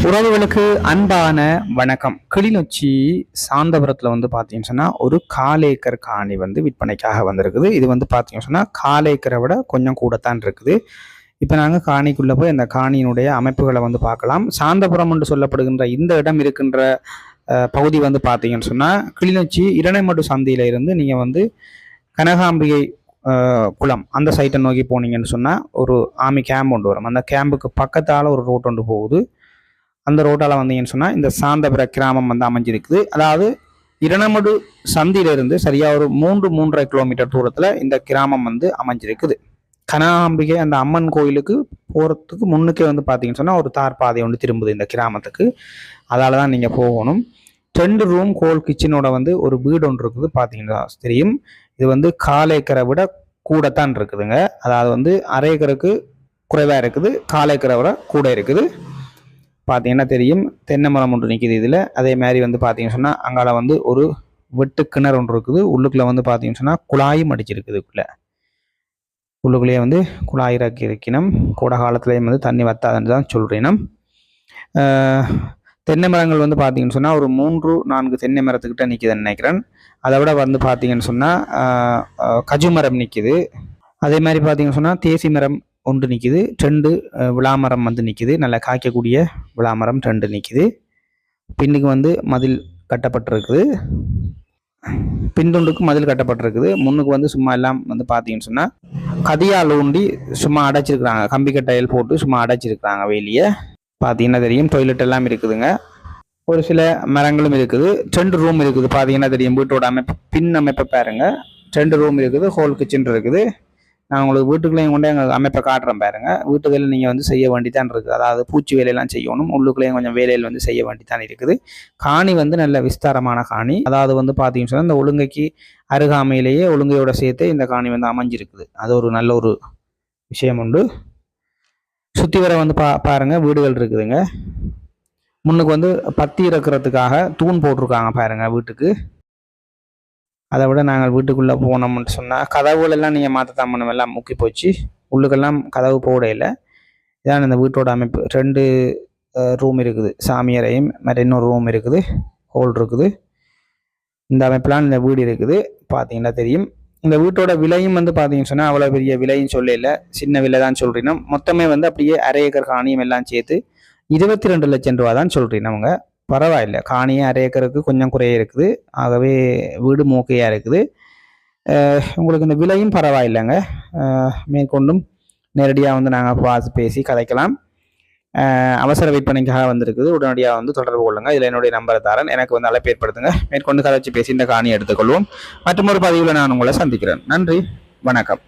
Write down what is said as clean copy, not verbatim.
உறவுகளுக்கு அன்பான வணக்கம். கிளிநொச்சி சாந்தபுரத்தில் வந்து பார்த்தீங்கன்னு சொன்னால் ஒரு காலேக்கர் காணி வந்து விற்பனைக்காக வந்திருக்குது. இது வந்து பார்த்தீங்கன்னு சொன்னால் காலேக்கரை விட கொஞ்சம் கூடத்தான் இருக்குது. இப்போ நாங்கள் காணிக்குள்ளே போய் அந்த காணியினுடைய அமைப்புகளை வந்து பார்க்கலாம். சாந்தபுரம் என்று சொல்லப்படுகின்ற இந்த இடம் இருக்கின்ற பகுதி வந்து பார்த்தீங்கன்னு சொன்னால் கிளிநொச்சி இரணைமடு சந்தையில் இருந்து நீங்கள் வந்து கனகாம்பிகை குளம் அந்த சைட்டை நோக்கி போனீங்கன்னு சொன்னால் ஒரு ஆர்மி கேம்ப் ஒன்று வரும். அந்த கேம்புக்கு பக்கத்தால் ஒரு ரோட் ஒன்று போகுது. அந்த ரோட்டால் வந்தீங்கன்னு சொன்னால் இந்த சாந்தபுர கிராமம் வந்து அமைஞ்சிருக்குது. அதாவது இரணைமடு சந்தியிலிருந்து சரியாக ஒரு 3-3.5 கிலோமீட்டர் தூரத்தில் இந்த கிராமம் வந்து அமைஞ்சிருக்குது. கனகாம்பிகை அந்த அம்மன் கோயிலுக்கு போகிறதுக்கு முன்னுக்கே வந்து பார்த்தீங்கன்னு சொன்னால் ஒரு தார் பாதை ஒன்று திரும்புது இந்த கிராமத்துக்கு. அதால் தான் நீங்கள் போகணும். 2 ரூம் கோல் கிச்சனோட வந்து ஒரு வீடு ஒன்று இருக்குது. பார்த்தீங்கன்னா தெரியும். இது வந்து 4 ஏக்கரை விட கூடத்தான் இருக்குதுங்க. அதாவது வந்து 1/2 ஏக்கருக்கு குறைவாக இருக்குது, 4 ஏக்கரை விட கூட இருக்குது. பார்த்தீங்கன்னா தெரியும். தென்னை மரம் ஒன்று நிற்கிது இதில். அதே மாதிரி வந்து பார்த்தீங்கன்னு சொன்னால் அங்கால வந்து ஒரு வெட்டு கிணறு ஒன்று இருக்குது. உள்ளுக்குள்ளே வந்து பார்த்தீங்கன்னு சொன்னால் குழாயும் அடிச்சிருக்குது. உள்ளுக்குள்ளேயே வந்து குழாய் இறக்கி இருக்கணும். கோடை காலத்துலேயும் வந்து தண்ணி வத்தாதுன்னு தான் சொல்கிறேன். தென்னை மரங்கள் வந்து பார்த்தீங்கன்னு சொன்னால் ஒரு 3-4 தென்னை மரத்துக்கிட்ட நிற்கிதுன்னு நினைக்கிறேன். அதை விட வந்து பார்த்தீங்கன்னு சொன்னால் கஜு மரம் நிற்கிது. அதே மாதிரி பார்த்தீங்கன்னு சொன்னால் தேசி மரம் ஒன்று நிற்கிது. 2 விளாமரம் வந்து நிற்கிது. நல்லா காய்க்கக்கூடிய விளாமரம் 2 நிற்கிது. பின்னுக்கு வந்து மதில் கட்டப்பட்டிருக்குது. பின்துண்டுக்கு மதில் கட்டப்பட்டிருக்குது. முன்னுக்கு வந்து சும்மா எல்லாம் வந்து பார்த்தீங்கன்னு சொன்னால் கதியால் ஊண்டி சும்மா அடைச்சிருக்கிறாங்க. கம்பி கட்டையில் போட்டு சும்மா அடைச்சிருக்கிறாங்க. வெளியே பார்த்தீங்கன்னா தெரியும். டொய்லெட் எல்லாம் இருக்குதுங்க. ஒரு சில மரங்களும் இருக்குது. 2 ரூம் இருக்குது. பார்த்தீங்கன்னா தெரியும். வீட்டோட அமைப்பு பின் அமைப்பை பாருங்க. 2 ரூம் இருக்குது. ஹோல் கிச்சன் இருக்குது. நான் உங்களுக்கு வீட்டுக்குள்ளேயும் கொண்டே எங்கள் அமைப்பை காட்டுறேன் பாருங்க. வீட்டுகளில் நீங்கள் வந்து செய்ய வேண்டித்தான் இருக்குது. அதாவது பூச்சி வேலையெல்லாம் செய்யணும். உள்ளுக்குள்ளேயும் கொஞ்சம் வேலையில் வந்து செய்ய வேண்டித்தான் இருக்குது. காணி வந்து நல்ல விஸ்தாரமான காணி. அதாவது வந்து பார்த்தீங்கன்னு சொன்னால் இந்த ஒழுங்கைக்கு அருகாமையிலேயே ஒழுங்கையோட சேர்த்து இந்த காணி வந்து அமைஞ்சிருக்குது. அது ஒரு நல்ல ஒரு விஷயம் உண்டு. சுற்றி வர வந்து பாருங்க வீடுகள் இருக்குதுங்க. முன்னுக்கு வந்து பத்தி இறக்குறதுக்காக தூண் போட்டிருக்காங்க பாருங்க வீட்டுக்கு. அதை விட நாங்கள் வீட்டுக்குள்ளே போனோம்னு சொன்னால் கதவுகள் எல்லாம் நீங்கள் மாற்றத்தான் பண்ணணும். எல்லாம் முக்கி போச்சு. உள்ளுக்கெல்லாம் கதவு போட இல்லை. இதான் இந்த வீட்டோட அமைப்பு. 2 ரூம் இருக்குது. சாமி அறையும் மாதிரி இன்னொரு ரூம் இருக்குது. ஹோல் இருக்குது. இந்த அமைப்பெலாம் இந்த வீடு இருக்குது. பார்த்தீங்கன்னா தெரியும். இந்த வீட்டோட விலையும் வந்து பார்த்தீங்கன்னு சொன்னால் அவ்வளோ பெரிய விலையும் சொல்லலை. சின்ன விலை தான் சொல்கிறீங்க. மொத்தமே வந்து அப்படியே 1/2 ஏக்கர் காணியும் எல்லாம் சேர்த்து 22 லட்சம் ரூபா தான் சொல்கிறீங்க. அவங்க பரவாயில்லை. காணியே 1/2 ஏக்கருக்கு கொஞ்சம் குறைய இருக்குது. ஆகவே வீடு மோக்கையாக இருக்குது. உங்களுக்கு இந்த விலையும் பரவாயில்லைங்க. மேற்கொண்டும் நேரடியாக வந்து நாங்கள் பார்த்து பேசி கதைக்கலாம். அவசர விற்பனைக்காக வந்திருக்குது. உடனடியாக வந்து தொடர்பு கொள்ளுங்கள். இதில் என்னுடைய நம்பரை தரேன். எனக்கு வந்து அழைப்பு ஏற்படுத்துங்க. மேற்கொண்டு கதைச்சு பேசி இந்த காணியை எடுத்துக்கொள்வோம். மற்றொரு பதிவில் நான் உங்களை சந்திக்கிறேன். நன்றி, வணக்கம்.